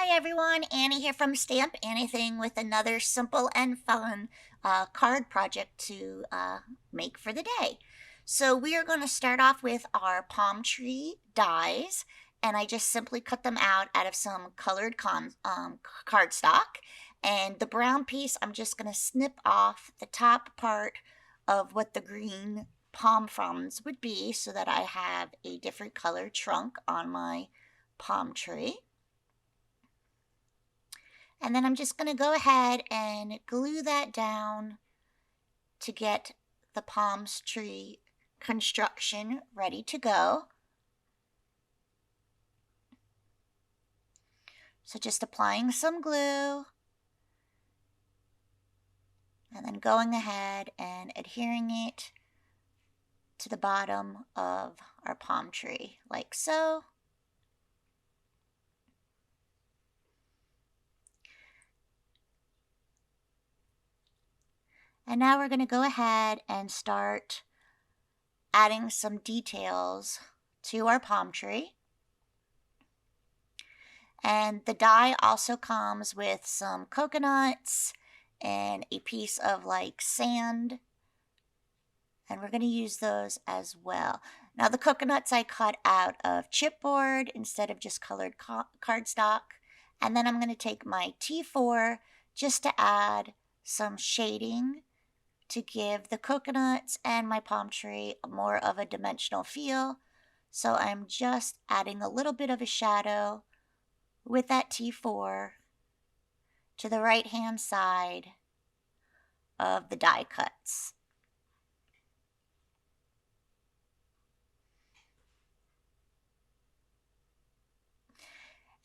Hi everyone, Annie here from Stamp Anything with another simple and fun card project to make for the day. So we are going to start off with our palm tree dies, and I just simply cut them out of some colored cardstock. And the brown piece, I'm just going to snip off the top part of what the green palm fronds would be so that I have a different colored trunk on my palm tree. And then I'm just going to go ahead and glue that down to get the palm tree construction ready to go. So just applying some glue and then going ahead and adhering it to the bottom of our palm tree like so. And now we're going to go ahead and start adding some details to our palm tree. And the die also comes with some coconuts and a piece of like sand. And we're going to use those as well. Now the coconuts I cut out of chipboard instead of just colored cardstock. And then I'm going to take my T4 just to add some shading to give the coconuts and my palm tree more of a dimensional feel. So I'm just adding a little bit of a shadow with that T4 to the right hand side of the die cuts.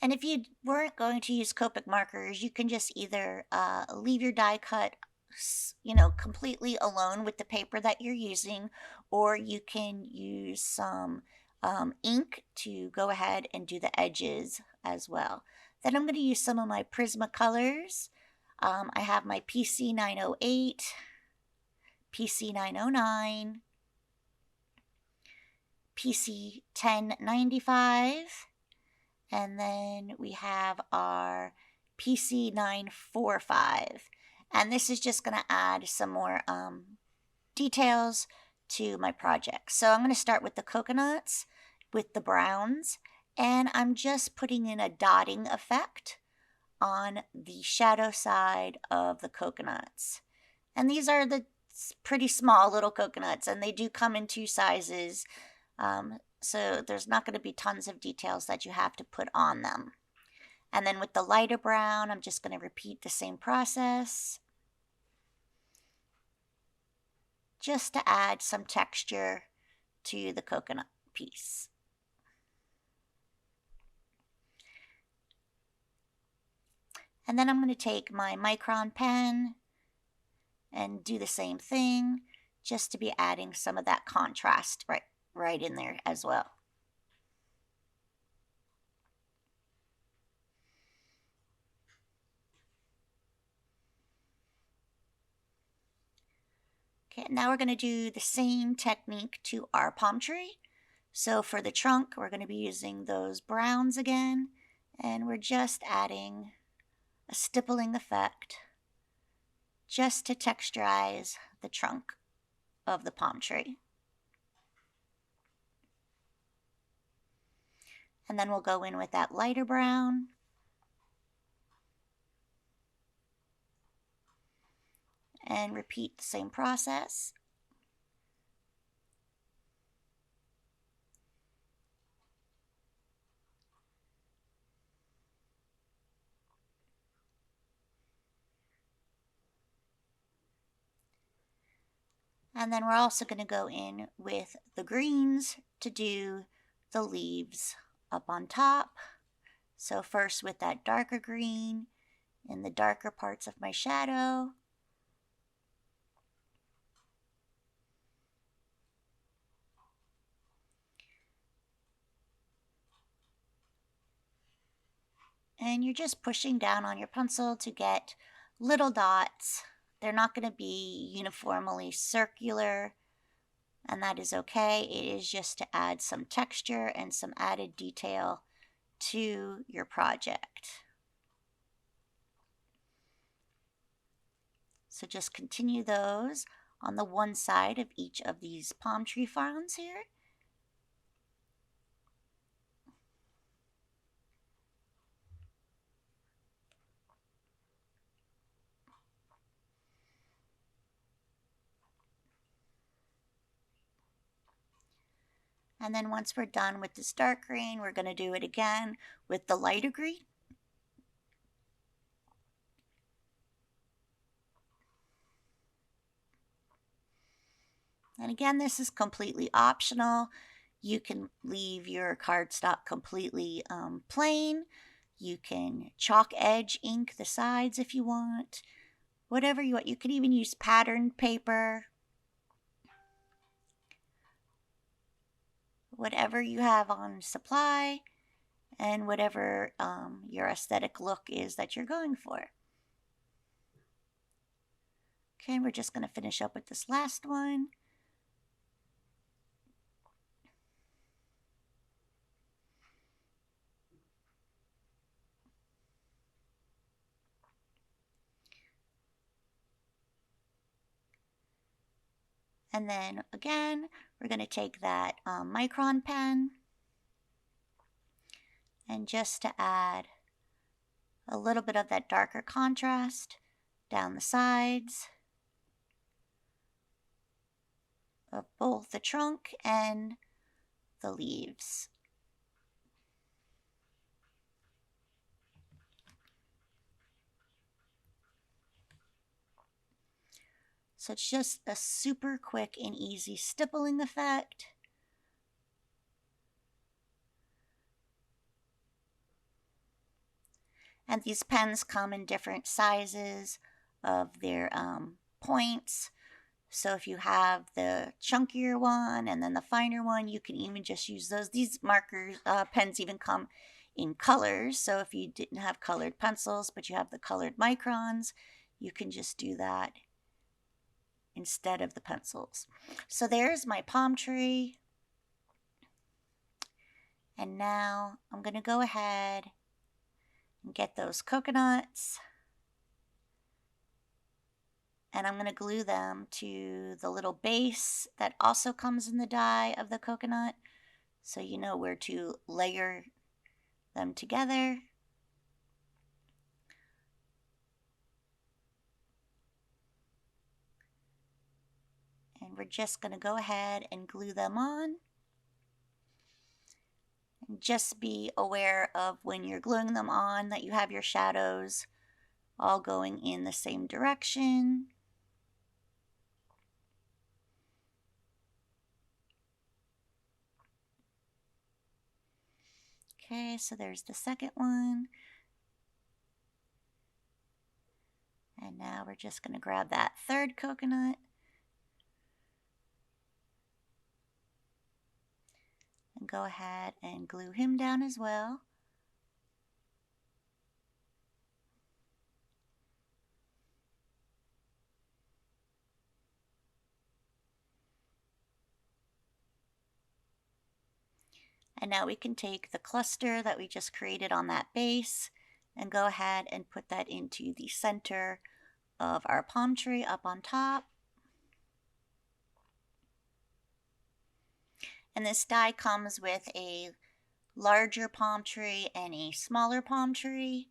And if you weren't going to use Copic markers, you can just either leave your die cut completely alone with the paper that you're using, or you can use some ink to go ahead and do the edges as well. Then I'm going to use some of my Prismacolors. I have my PC 908, PC 909, PC 1095, and then we have our PC 945. And this is just going to add some more details to my project. So I'm going to start with the coconuts, with the browns, and I'm just putting in a dotting effect on the shadow side of the coconuts. And these are the pretty small little coconuts, and they do come in two sizes. So there's not going to be tons of details that you have to put on them. And then with the lighter brown, I'm just going to repeat the same process, just to add some texture to the coconut piece. And then I'm going to take my micron pen and do the same thing, just to be adding some of that contrast right in there as well. Okay, now we're going to do the same technique to our palm tree. So for the trunk, we're going to be using those browns again, and we're just adding a stippling effect just to texturize the trunk of the palm tree. And then we'll go in with that lighter brown. And repeat the same process. And then we're also going to go in with the greens to do the leaves up on top. So first with that darker green in the darker parts of my shadow. And you're just pushing down on your pencil to get little dots. They're not going to be uniformly circular, and that is okay. It is just to add some texture and some added detail to your project. So just continue those on the one side of each of these palm tree fronds here. And then once we're done with this dark green, we're going to do it again with the lighter green. And again, this is completely optional. You can leave your cardstock completely plain. You can chalk edge ink the sides if you want. Whatever you want. You can even use patterned paper. Whatever you have on supply and whatever your aesthetic look is that you're going for. Okay, we're just going to finish up with this last one. And then again, we're going to take that micron pen and just to add a little bit of that darker contrast down the sides of both the trunk and the leaves. So it's just a super quick and easy stippling effect. And these pens come in different sizes of their points. So if you have the chunkier one and then the finer one, you can even just use those. These markers, pens even come in colors. So if you didn't have colored pencils, but you have the colored microns, you can just do that instead of the pencils. So there's my palm tree. And now I'm going to go ahead and get those coconuts. And I'm going to glue them to the little base that also comes in the die of the coconut, so you know where to layer them together. And we're just going to go ahead and glue them on. And just be aware of when you're gluing them on that you have your shadows all going in the same direction. Okay, so there's the second one. And now we're just going to grab that third coconut and go ahead and glue him down as well. And now we can take the cluster that we just created on that base and go ahead and put that into the center of our palm tree up on top. And this die comes with a larger palm tree and a smaller palm tree.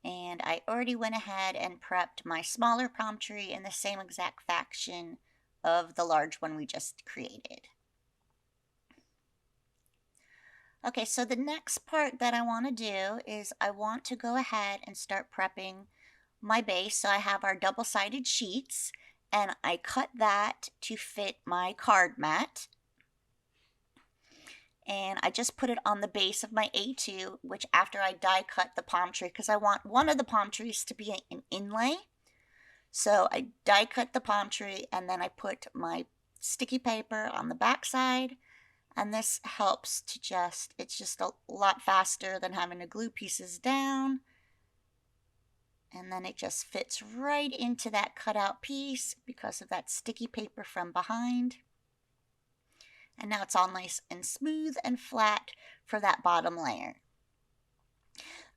And I already went ahead and prepped my smaller palm tree in the same exact fashion of the large one we just created. Okay, so the next part that I want to do is I want to go ahead and start prepping my base. So I have our double-sided sheets and I cut that to fit my card mat. And I just put it on the base of my A2, which after I die cut the palm tree, because I want one of the palm trees to be an inlay. So I die cut the palm tree and then I put my sticky paper on the back side. And this helps to it's just a lot faster than having to glue pieces down. And then it just fits right into that cutout piece because of that sticky paper from behind. And now it's all nice and smooth and flat for that bottom layer.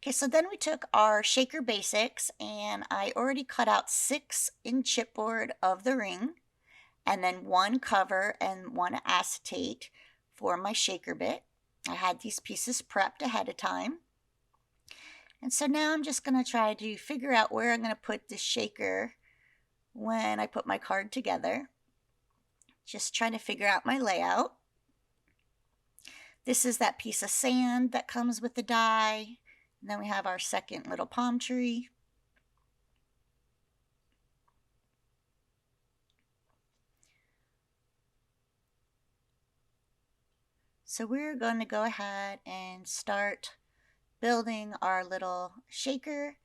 Okay, so then we took our shaker basics and I already cut out 6 in chipboard of the ring and then 1 cover and 1 acetate for my shaker bit. I had these pieces prepped ahead of time. And so now I'm just going to try to figure out where I'm going to put this shaker when I put my card together. Just trying to figure out my layout. This is that piece of sand that comes with the die. And then we have our second little palm tree. So we're going to go ahead and start building our little shaker.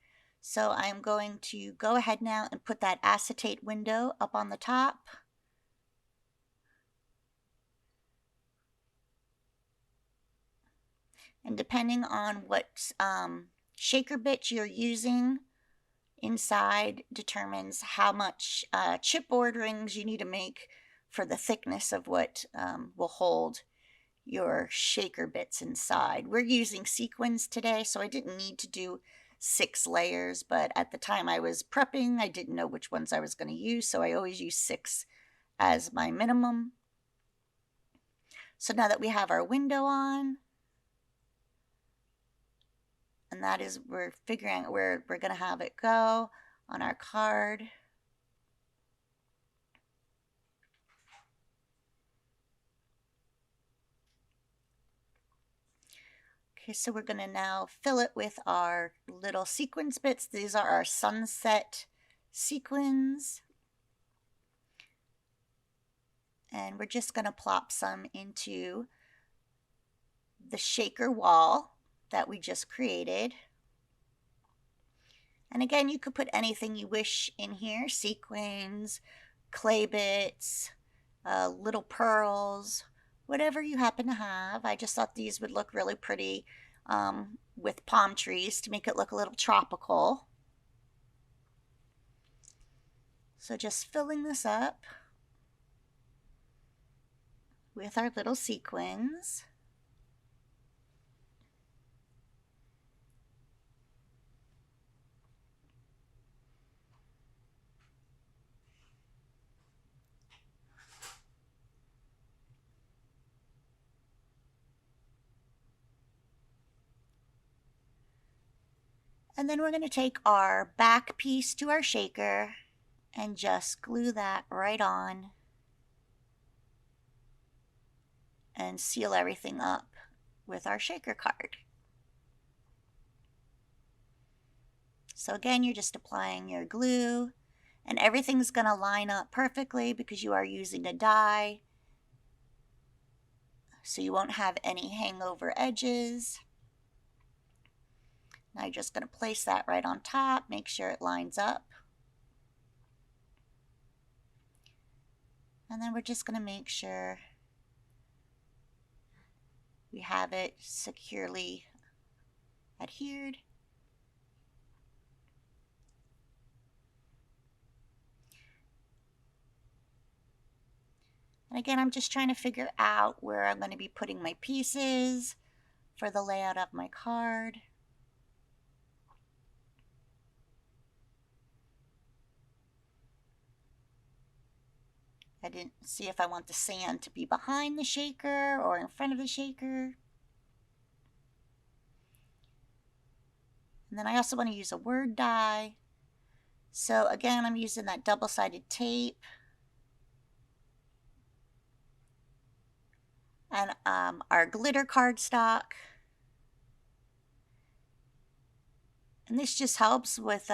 So I'm going to go ahead now and put that acetate window up on the top. And depending on what shaker bit you're using inside determines how much chipboard rings you need to make for the thickness of what will hold your shaker bits inside. We're using sequins today, so I didn't need to do 6 layers, but at the time I was prepping, I didn't know which ones I was going to use, so I always use 6 as my minimum. So now that we have our window on, and that is, we're figuring out where we're going to have it go on our card. Okay, so we're going to now fill it with our little sequins bits. These are our sunset sequins. And we're just going to plop some into the shaker wall that we just created. And again, you could put anything you wish in here, sequins, clay bits, little pearls, whatever you happen to have. I just thought these would look really pretty with palm trees to make it look a little tropical. So just filling this up with our little sequins. And then we're going to take our back piece to our shaker and just glue that right on and seal everything up with our shaker card. So again, you're just applying your glue and everything's going to line up perfectly because you are using a die, so you won't have any hangover edges. Now you're just going to place that right on top, make sure it lines up. And then we're just going to make sure we have it securely adhered. And again, I'm just trying to figure out where I'm going to be putting my pieces for the layout of my card. I didn't see if I want the sand to be behind the shaker or in front of the shaker. And then I also want to use a word die. So again, I'm using that double-sided tape. And our glitter cardstock. And this just helps with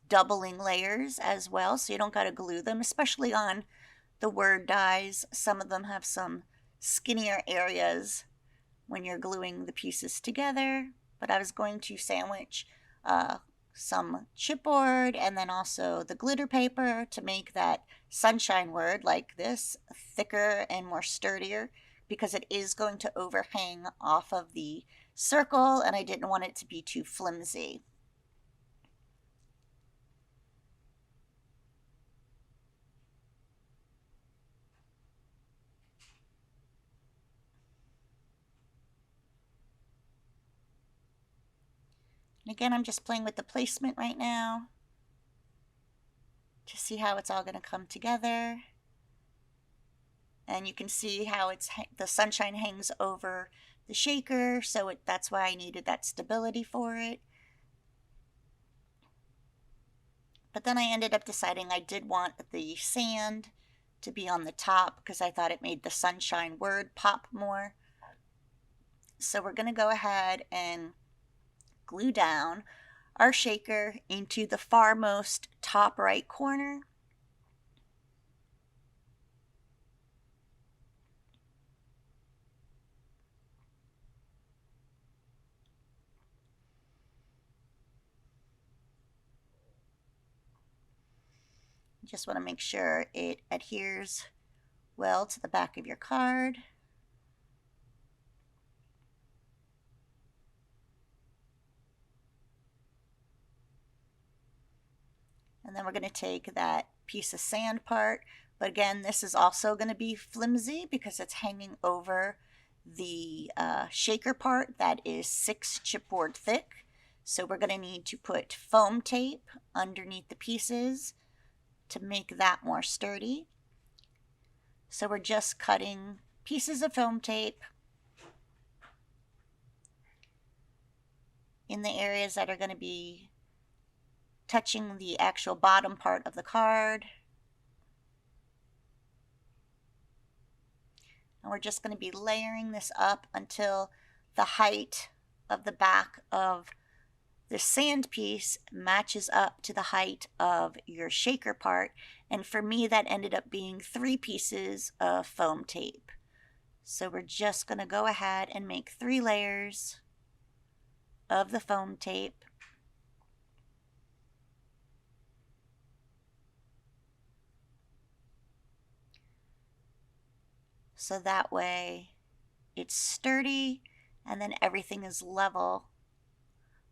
doubling layers as well, so you don't got to glue them, especially on the word dies. Some of them have some skinnier areas when you're gluing the pieces together. But I was going to sandwich some chipboard and then also the glitter paper to make that sunshine word like this thicker and more sturdier, because it is going to overhang off of the circle and I didn't want it to be too flimsy. And again, I'm just playing with the placement right now to see how it's all going to come together. And you can see how the sunshine hangs over the shaker, so that's why I needed that stability for it. But then I ended up deciding I did want the sand to be on the top because I thought it made the sunshine word pop more. So we're going to go ahead and glue down our shaker into the farmost top right corner. You just want to make sure it adheres well to the back of your card. And then we're going to take that piece of sand part, but again, this is also going to be flimsy because it's hanging over the shaker part that is 6 chipboard thick. So we're going to need to put foam tape underneath the pieces to make that more sturdy. So we're just cutting pieces of foam tape in the areas that are going to be touching the actual bottom part of the card. And we're just going to be layering this up until the height of the back of the sand piece matches up to the height of your shaker part. And for me, that ended up being 3 pieces of foam tape. So we're just going to go ahead and make 3 layers of the foam tape. So that way it's sturdy and then everything is level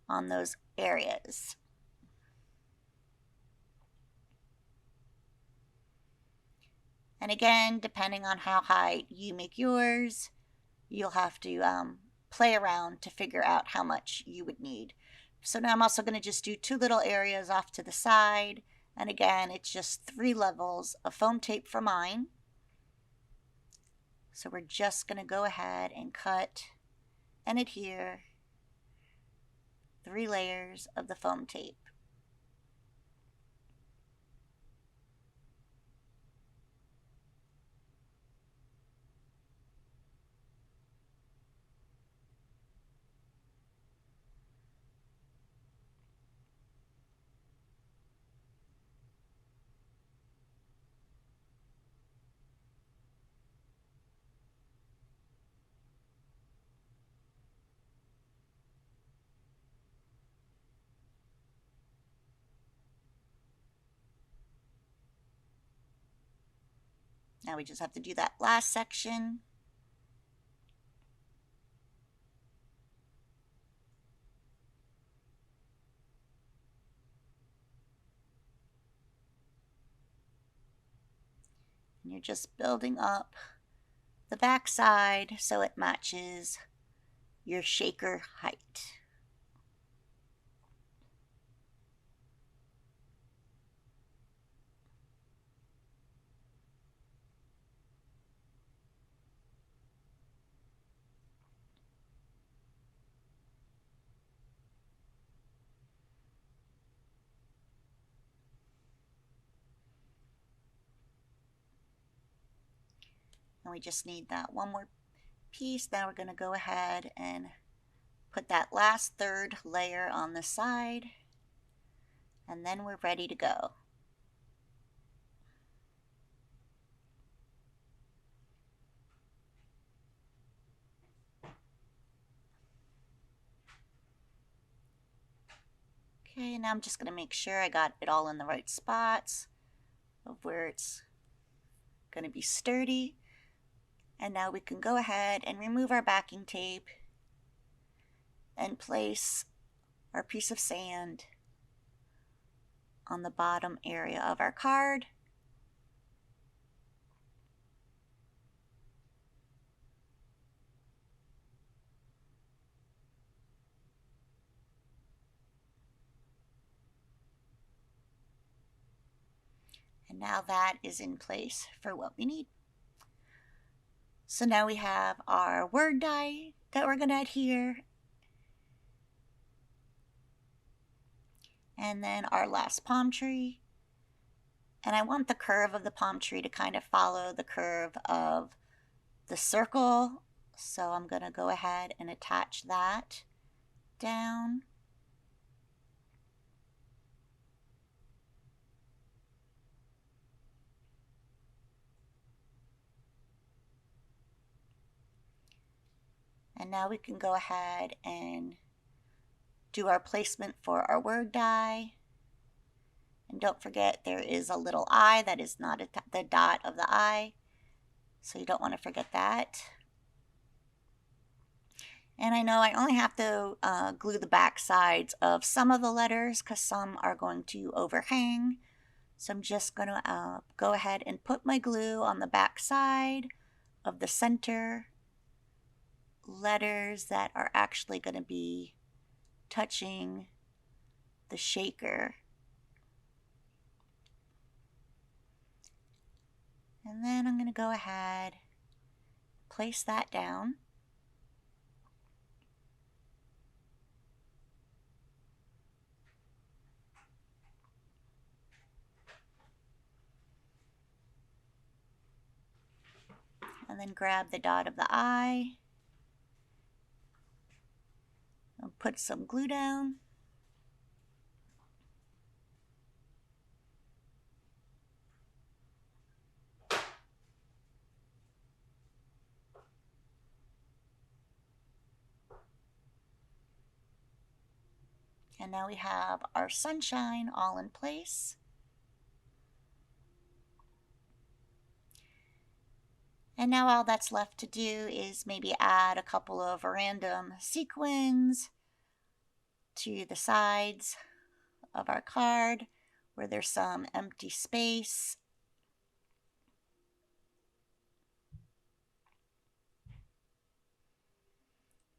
on those areas. And again, depending on how high you make yours, you'll have to play around to figure out how much you would need. So now I'm also going to just do 2 little areas off to the side. And again, it's just 3 levels of foam tape for mine. So we're just going to go ahead and cut and adhere 3 layers of the foam tape. Now we just have to do that last section. And you're just building up the back side so it matches your shaker height. And we just need that one more piece. Now we're going to go ahead and put that last 3rd layer on the side, and then we're ready to go. Okay, now I'm just going to make sure I got it all in the right spots of where it's going to be sturdy. And now we can go ahead and remove our backing tape and place our piece of sand on the bottom area of our card. And now that is in place for what we need. So now we have our word die that we're going to adhere. And then our last palm tree. And I want the curve of the palm tree to kind of follow the curve of the circle. So I'm going to go ahead and attach that down. And now we can go ahead and do our placement for our word die. And don't forget there is a little I that is not the dot of the I. So you don't want to forget that. And I know I only have to glue the back sides of some of the letters because some are going to overhang. So I'm just going to go ahead and put my glue on the back side of the center letters that are actually going to be touching the shaker. And then I'm going to go ahead, place that down. And then grab the dot of the I. And put some glue down. And now we have our sunshine all in place. And now all that's left to do is maybe add a couple of random sequins to the sides of our card where there's some empty space.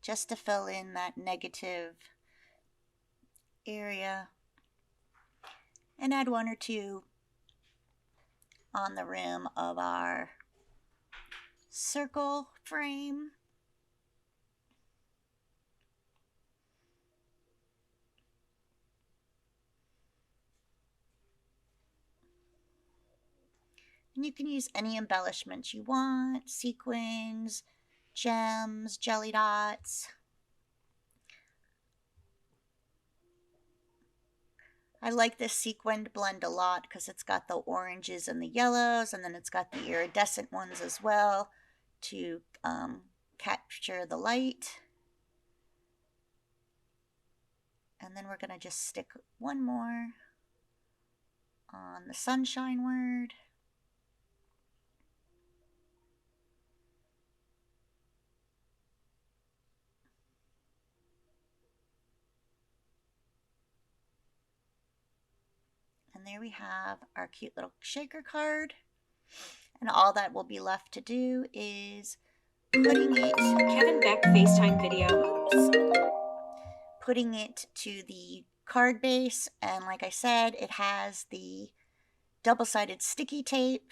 Just to fill in that negative area. And add one or two on the rim of our circle frame. And you can use any embellishments you want, sequins, gems, jelly dots. I like this sequined blend a lot because it's got the oranges and the yellows, and then it's got the iridescent ones as well to capture the light. And then we're going to just stick one more on the sunshine word. And there we have our cute little shaker card. And all that will be left to do is putting it... Kevin Beck FaceTime video. Putting it to the card base. And like I said, it has the double-sided sticky tape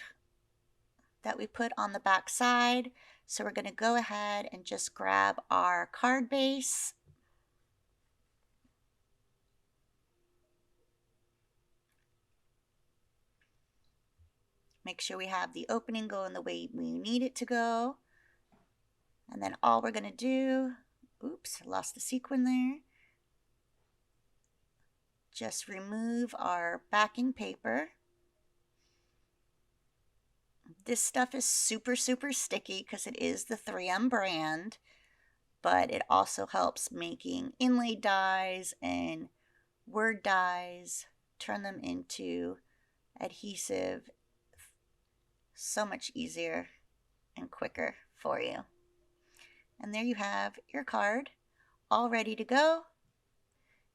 that we put on the back side. So we're going to go ahead and just grab our card base. Make sure we have the opening going the way we need it to go. And then all we're going to do, oops, lost the sequin there. Just remove our backing paper. This stuff is super, super sticky because it is the 3M brand, but it also helps making inlaid dies and word dies, turn them into adhesive so much easier and quicker for you. And there you have your card all ready to go.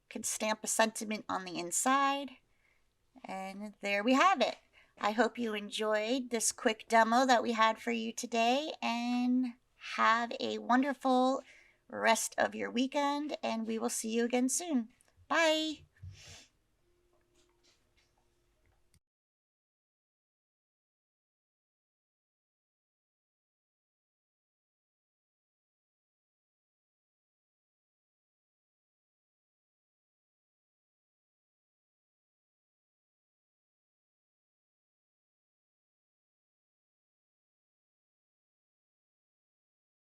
You can stamp a sentiment on the inside, and there we have it. I hope you enjoyed this quick demo that we had for you today, and have a wonderful rest of your weekend, and we will see you again soon. Bye!